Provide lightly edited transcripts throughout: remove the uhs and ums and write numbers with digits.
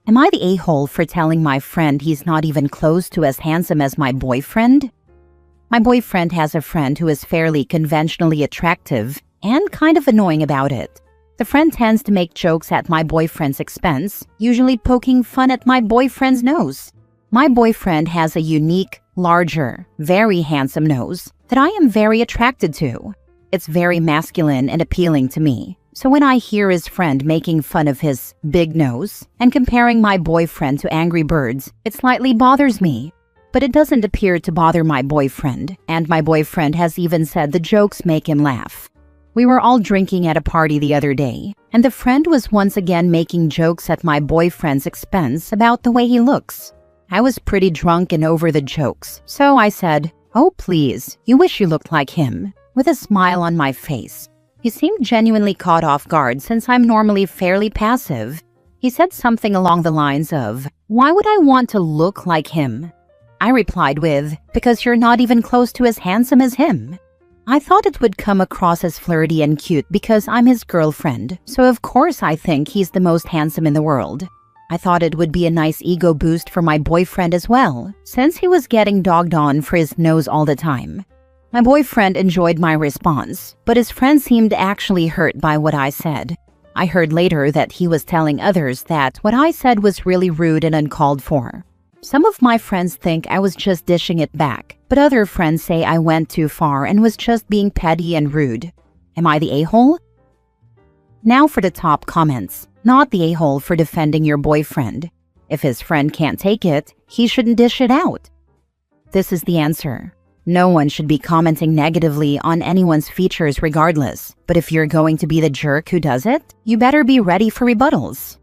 Am I the a-hole for telling my friend he's not even close to as handsome as my boyfriend? My boyfriend has a friend who is fairly conventionally attractive and kind of annoying about it. The friend tends to make jokes at my boyfriend's expense, usually poking fun at my boyfriend's nose. My boyfriend has a unique, larger, very handsome nose that I am very attracted to. It's very masculine and appealing to me. So when I hear his friend making fun of his big nose and comparing my boyfriend to Angry Birds, it slightly bothers me. But it doesn't appear to bother my boyfriend, and my boyfriend has even said the jokes make him laugh. We were all drinking at a party the other day, and the friend was once again making jokes at my boyfriend's expense about the way he looks. I was pretty drunk and over the jokes, so I said, "Oh please, you wish you looked like him," with a smile on my face. He seemed genuinely caught off guard since I'm normally fairly passive. He said something along the lines of, "Why would I want to look like him?" I replied with, "Because you're not even close to as handsome as him." I thought it would come across as flirty and cute because I'm his girlfriend, so of course I think he's the most handsome in the world. I thought it would be a nice ego boost for my boyfriend as well, since he was getting dogged on for his nose all the time. My boyfriend enjoyed my response, but his friend seemed actually hurt by what I said. I heard later that he was telling others that what I said was really rude and uncalled for. Some of my friends think I was just dishing it back, but other friends say I went too far and was just being petty and rude. Am I the a-hole? Now for the top comments. Not the a-hole for defending your boyfriend. If his friend can't take it, he shouldn't dish it out. This is the answer. No one should be commenting negatively on anyone's features regardless, but if you're going to be the jerk who does it, you better be ready for rebuttals.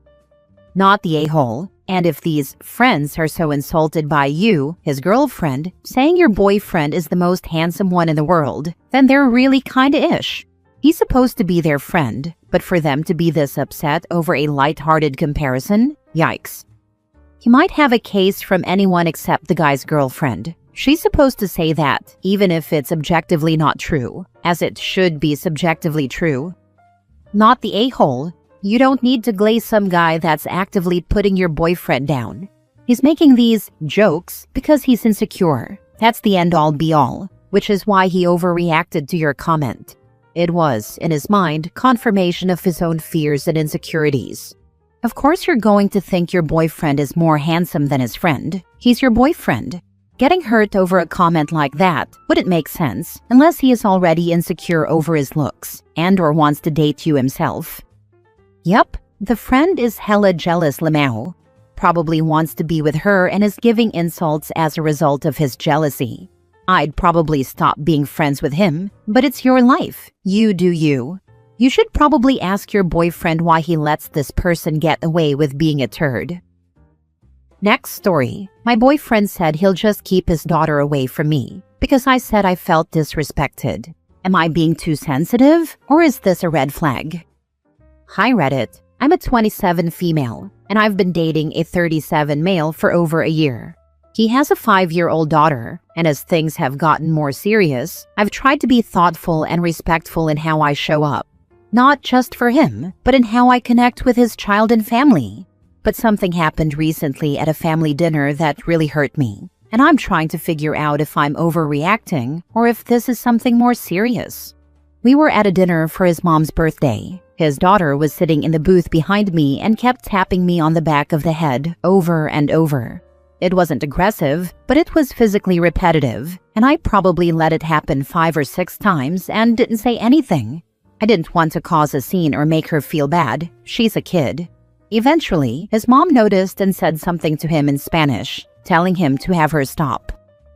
Not the a-hole. And if these friends are so insulted by you, his girlfriend, saying your boyfriend is the most handsome one in the world, then they're really kinda ish. He's supposed to be their friend, but for them to be this upset over a light-hearted comparison, yikes. You might have a case from anyone except the guy's girlfriend. She's supposed to say that, even if it's objectively not true, as it should be subjectively true. Not the a-hole. You don't need to glaze some guy that's actively putting your boyfriend down. He's making these jokes because he's insecure. That's the end-all be-all, which is why he overreacted to your comment. It was, in his mind, confirmation of his own fears and insecurities. Of course you're going to think your boyfriend is more handsome than his friend. He's your boyfriend. Getting hurt over a comment like that wouldn't make sense unless he is already insecure over his looks and/or wants to date you himself. Yup, the friend is hella jealous lamau. Probably wants to be with her and is giving insults as a result of his jealousy. I'd probably stop being friends with him, but it's your life. You do you. You should probably ask your boyfriend why he lets this person get away with being a turd. Next story. My boyfriend said he'll just keep his daughter away from me because I said I felt disrespected. Am I being too sensitive, or is this a red flag? Hi Reddit. I'm a 27 female, and I've been dating a 37 male for over a year. He has a 5-year-old daughter, and as things have gotten more serious, I've tried to be thoughtful and respectful in how I show up. Not just for him, but in how I connect with his child and family. But something happened recently at a family dinner that really hurt me, and I'm trying to figure out if I'm overreacting or if this is something more serious. We were at a dinner for his mom's birthday. His daughter was sitting in the booth behind me and kept tapping me on the back of the head over and over. It wasn't aggressive, but it was physically repetitive, and I probably let it happen 5 or 6 times and didn't say anything. I didn't want to cause a scene or make her feel bad. She's a kid. Eventually, his mom noticed and said something to him in Spanish, telling him to have her stop.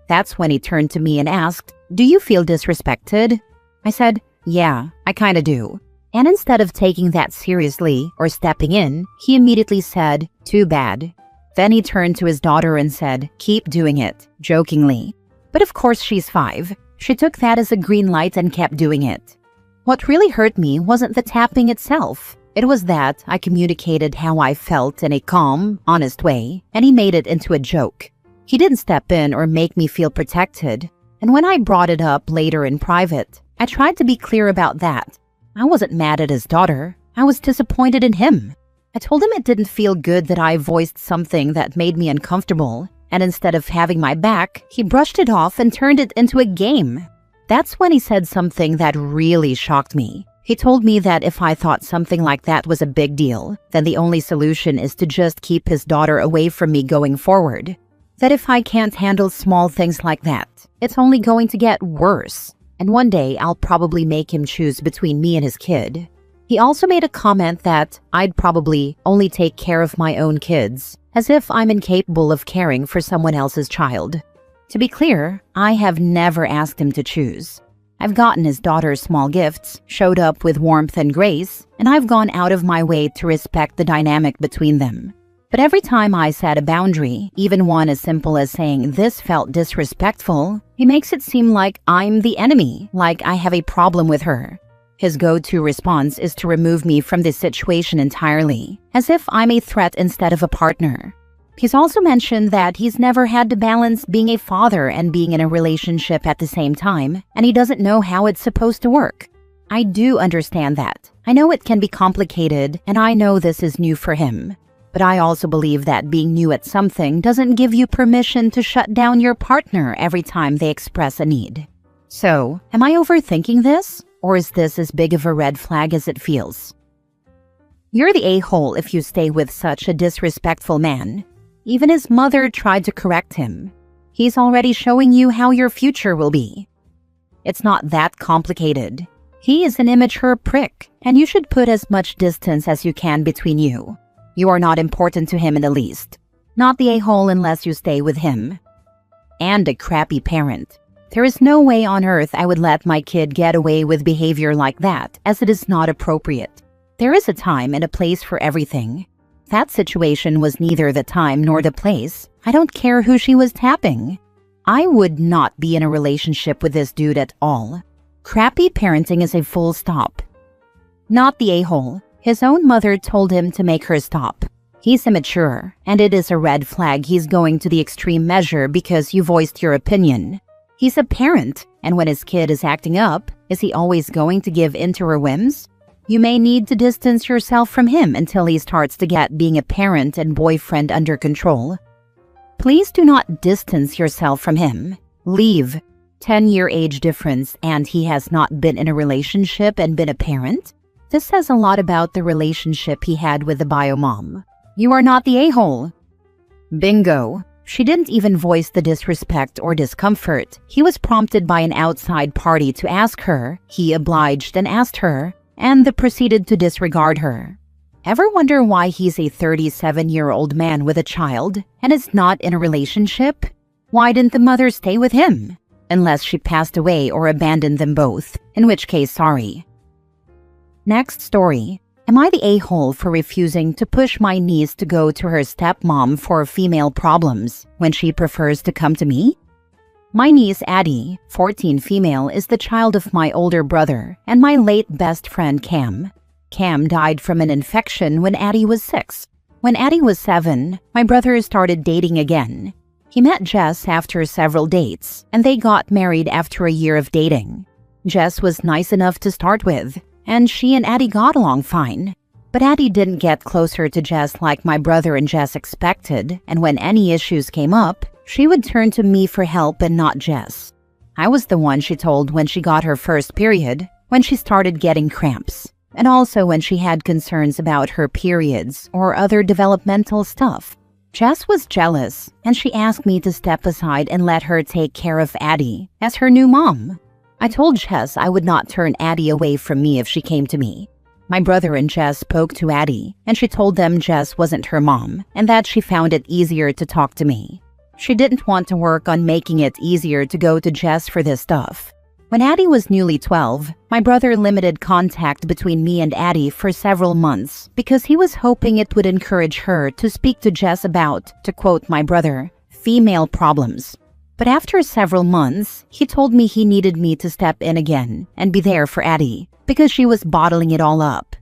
That's when he turned to me and asked, "Do you feel disrespected?" I said, "Yeah, I kinda do." And instead of taking that seriously or stepping in, he immediately said, "Too bad." Then he turned to his daughter and said, "Keep doing it," jokingly. But of course she's 5. She took that as a green light and kept doing it. What really hurt me wasn't the tapping itself. It was that I communicated how I felt in a calm, honest way, and he made it into a joke. He didn't step in or make me feel protected. And when I brought it up later in private, I tried to be clear about that. I wasn't mad at his daughter. I was disappointed in him. I told him it didn't feel good that I voiced something that made me uncomfortable, and instead of having my back, he brushed it off and turned it into a game. That's when he said something that really shocked me. He told me that if I thought something like that was a big deal, then the only solution is to just keep his daughter away from me going forward. That if I can't handle small things like that, it's only going to get worse, and one day I'll probably make him choose between me and his kid. He also made a comment that I'd probably only take care of my own kids, as if I'm incapable of caring for someone else's child. To be clear, I have never asked him to choose. I've gotten his daughter small gifts, showed up with warmth and grace, and I've gone out of my way to respect the dynamic between them. But every time I set a boundary, even one as simple as saying this felt disrespectful, he makes it seem like I'm the enemy, like I have a problem with her. His go-to response is to remove me from this situation entirely, as if I'm a threat instead of a partner. He's also mentioned that he's never had to balance being a father and being in a relationship at the same time, and he doesn't know how it's supposed to work. I do understand that. I know it can be complicated, and I know this is new for him. But I also believe that being new at something doesn't give you permission to shut down your partner every time they express a need. So, am I overthinking this? Or is this as big of a red flag as it feels? You're the a-hole if you stay with such a disrespectful man. Even his mother tried to correct him. He's already showing you how your future will be. It's not that complicated. He is an immature prick, and you should put as much distance as you can between you. You are not important to him in the least. Not the a-hole unless you stay with him. And a crappy parent. There is no way on earth I would let my kid get away with behavior like that, as it is not appropriate. There is a time and a place for everything. That situation was neither the time nor the place. I don't care who she was tapping. I would not be in a relationship with this dude at all. Crappy parenting is a full stop. Not the a-hole. His own mother told him to make her stop. He's immature, and it is a red flag he's going to the extreme measure because you voiced your opinion. He's a parent, and when his kid is acting up, is he always going to give in to her whims? You may need to distance yourself from him until he starts to get being a parent and boyfriend under control. Please do not distance yourself from him. Leave. 10-year age difference, and he has not been in a relationship and been a parent? This says a lot about the relationship he had with the bio mom. You are not the a-hole. Bingo. She didn't even voice the disrespect or discomfort. He was prompted by an outside party to ask her. He obliged and asked her, and they proceeded to disregard her. Ever wonder why he's a 37-year-old man with a child and is not in a relationship? Why didn't the mother stay with him? Unless she passed away or abandoned them both, in which case, sorry. Next story. Am I the a-hole for refusing to push my niece to go to her stepmom for female problems when she prefers to come to me? My niece Addie, 14 female, is the child of my older brother and my late best friend Cam. Cam died from an infection when Addie was 6. When Addie was 7, my brother started dating again. He met Jess after several dates, and they got married after a year of dating. Jess was nice enough to start with, and she and Addie got along fine. But Addie didn't get closer to Jess like my brother and Jess expected, and when any issues came up, she would turn to me for help and not Jess. I was the one she told when she got her first period, when she started getting cramps, and also when she had concerns about her periods or other developmental stuff. Jess was jealous, and she asked me to step aside and let her take care of Addie as her new mom. I told Jess I would not turn Addie away from me if she came to me. My brother and Jess spoke to Addie, and she told them Jess wasn't her mom and that she found it easier to talk to me. She didn't want to work on making it easier to go to Jess for this stuff. When Addie was newly 12, my brother limited contact between me and Addie for several months because he was hoping it would encourage her to speak to Jess about, to quote my brother, female problems. But after several months, he told me he needed me to step in again and be there for Addie because she was bottling it all up.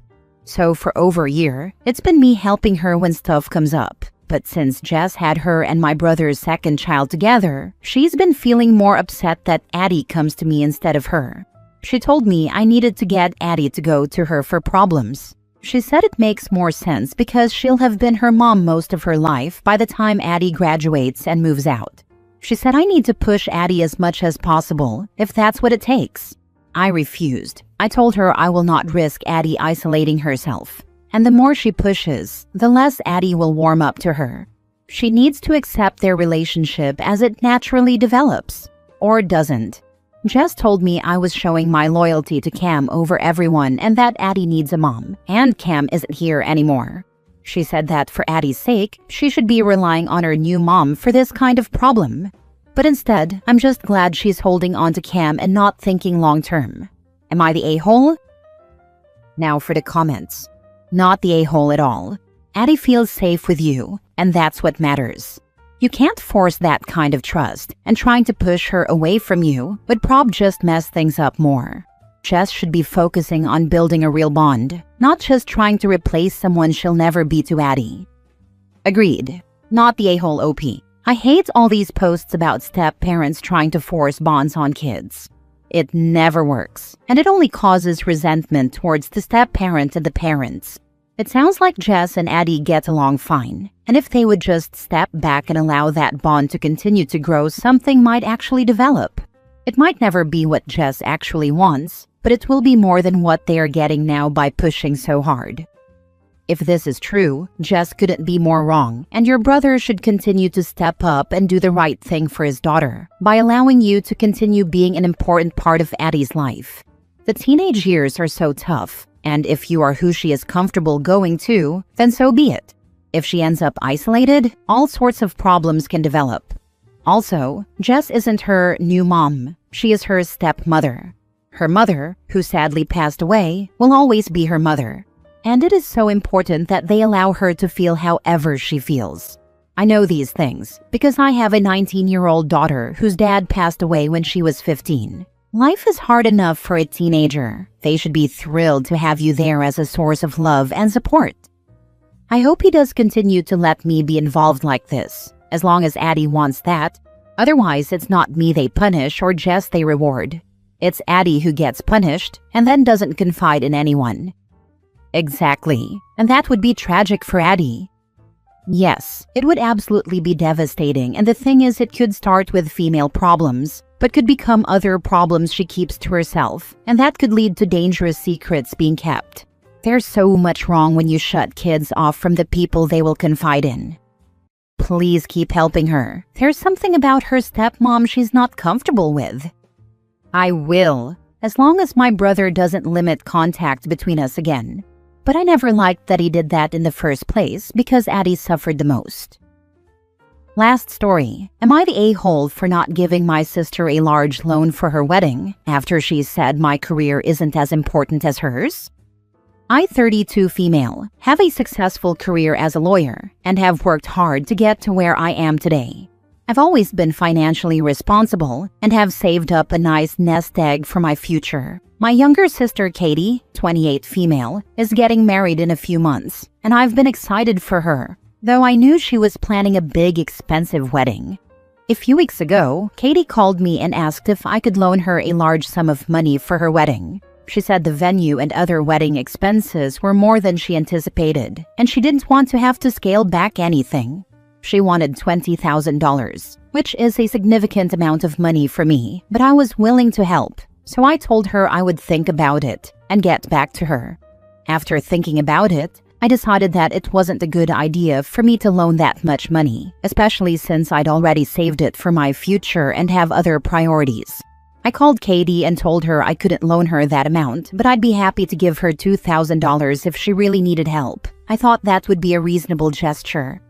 So for over a year, it's been me helping her when stuff comes up. But since Jess had her and my brother's second child together, she's been feeling more upset that Addie comes to me instead of her. She told me I needed to get Addie to go to her for problems. She said it makes more sense because she'll have been her mom most of her life by the time Addie graduates and moves out. She said I need to push Addie as much as possible, if that's what it takes. I refused. I told her I will not risk Addie isolating herself. And the more she pushes, the less Addie will warm up to her. She needs to accept their relationship as it naturally develops. Or doesn't. Jess told me I was showing my loyalty to Cam over everyone and that Addie needs a mom, and Cam isn't here anymore. She said that for Addie's sake, she should be relying on her new mom for this kind of problem. But instead, I'm just glad she's holding on to Cam and not thinking long-term. Am I the a-hole? Now for the comments. Not the a-hole at all. Addie feels safe with you, and that's what matters. You can't force that kind of trust, and trying to push her away from you would probably just mess things up more. Jess should be focusing on building a real bond, not just trying to replace someone she'll never be to Addie. Agreed. Not the a-hole OP. I hate all these posts about step-parents trying to force bonds on kids. It never works, and it only causes resentment towards the step-parent and the parents. It sounds like Jess and Addie get along fine, and if they would just step back and allow that bond to continue to grow, something might actually develop. It might never be what Jess actually wants, but it will be more than what they are getting now by pushing so hard. If this is true, Jess couldn't be more wrong, and your brother should continue to step up and do the right thing for his daughter by allowing you to continue being an important part of Addie's life. The teenage years are so tough, and if you are who she is comfortable going to, then so be it. If she ends up isolated, all sorts of problems can develop. Also, Jess isn't her new mom, she is her stepmother. Her mother, who sadly passed away, will always be her mother. And it is so important that they allow her to feel however she feels. I know these things because I have a 19-year-old daughter whose dad passed away when she was 15. Life is hard enough for a teenager. They should be thrilled to have you there as a source of love and support. I hope he does continue to let me be involved like this, as long as Addie wants that. Otherwise, it's not me they punish or Jess they reward. It's Addie who gets punished and then doesn't confide in anyone. Exactly, and that would be tragic for Addie. Yes, it would absolutely be devastating, and the thing is it could start with female problems, but could become other problems she keeps to herself, and that could lead to dangerous secrets being kept. There's so much wrong when you shut kids off from the people they will confide in. Please keep helping her. There's something about her stepmom she's not comfortable with. I will, as long as my brother doesn't limit contact between us again. But I never liked that he did that in the first place because Addie suffered the most. Last story. Am I the a-hole for not giving my sister a large loan for her wedding after she said my career isn't as important as hers? I, 32 female, have a successful career as a lawyer and have worked hard to get to where I am today. I've always been financially responsible and have saved up a nice nest egg for my future. My younger sister Katie, 28 female, is getting married in a few months, and I've been excited for her, though I knew she was planning a big, expensive wedding. A few weeks ago, Katie called me and asked if I could loan her a large sum of money for her wedding. She said the venue and other wedding expenses were more than she anticipated, and she didn't want to have to scale back anything. She wanted $20,000, which is a significant amount of money for me, but I was willing to help. So I told her I would think about it and get back to her. After thinking about it, I decided that it wasn't a good idea for me to loan that much money, especially since I'd already saved it for my future and have other priorities. I called Katie and told her I couldn't loan her that amount, but I'd be happy to give her $2,000 if she really needed help. I thought that would be a reasonable gesture.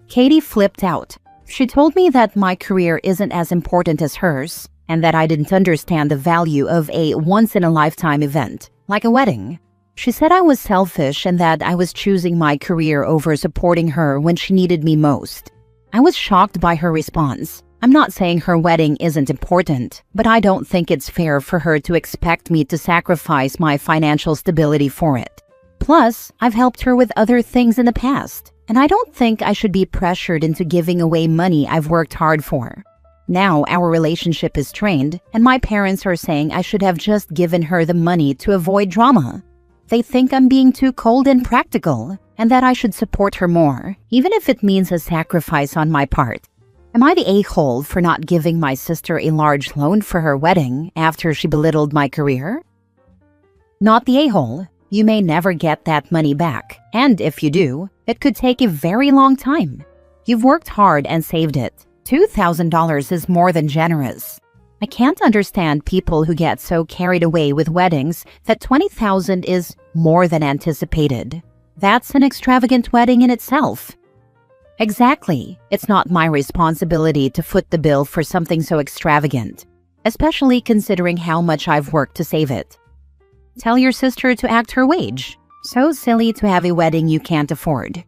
Katie flipped out. She told me that my career isn't as important as hers, and that I didn't understand the value of a once-in-a-lifetime event, like a wedding. She said I was selfish and that I was choosing my career over supporting her when she needed me most. I was shocked by her response. I'm not saying her wedding isn't important, but I don't think it's fair for her to expect me to sacrifice my financial stability for it. Plus, I've helped her with other things in the past, and I don't think I should be pressured into giving away money I've worked hard for. Now our relationship is strained, and my parents are saying I should have just given her the money to avoid drama. They think I'm being too cold and practical, and that I should support her more, even if it means a sacrifice on my part. Am I the a-hole for not giving my sister a large loan for her wedding after she belittled my career? Not the a-hole. You may never get that money back, and if you do, it could take a very long time. You've worked hard and saved it. $2,000 is more than generous. I can't understand people who get so carried away with weddings that $20,000 is more than anticipated. That's an extravagant wedding in itself. Exactly. It's not my responsibility to foot the bill for something so extravagant, especially considering how much I've worked to save it. Tell your sister to act her wage. So silly to have a wedding you can't afford.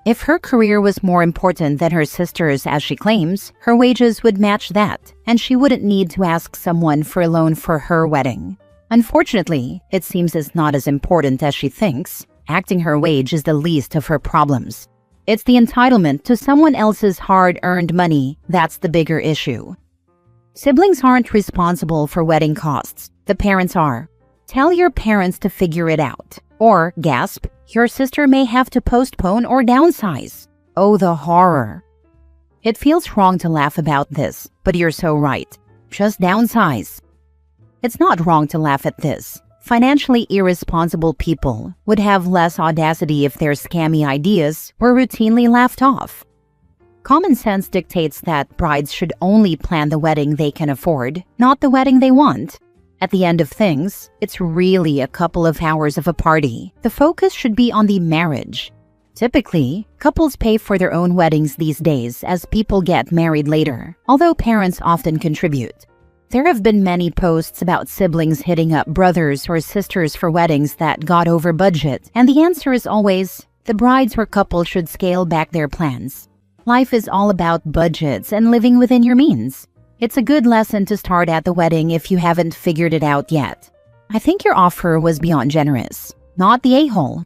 If her career was more important than her sister's, as she claims, her wages would match that, and she wouldn't need to ask someone for a loan for her wedding. Unfortunately, it seems it's not as important as she thinks. Acting her wage is the least of her problems. It's the entitlement to someone else's hard-earned money that's the bigger issue. Siblings aren't responsible for wedding costs. The parents are. Tell your parents to figure it out. Or, gasp, your sister may have to postpone or downsize. Oh, the horror. It feels wrong to laugh about this, but you're so right. Just downsize. It's not wrong to laugh at this. Financially irresponsible people would have less audacity if their scammy ideas were routinely laughed off. Common sense dictates that brides should only plan the wedding they can afford, not the wedding they want. At the end of things, it's really a couple of hours of a party. The focus should be on the marriage. Typically, couples pay for their own weddings these days as people get married later, although parents often contribute. There have been many posts about siblings hitting up brothers or sisters for weddings that got over budget, and the answer is always, the brides or couple should scale back their plans. Life is all about budgets and living within your means. It's a good lesson to start at the wedding if you haven't figured it out yet. I think your offer was beyond generous. Not the a-hole.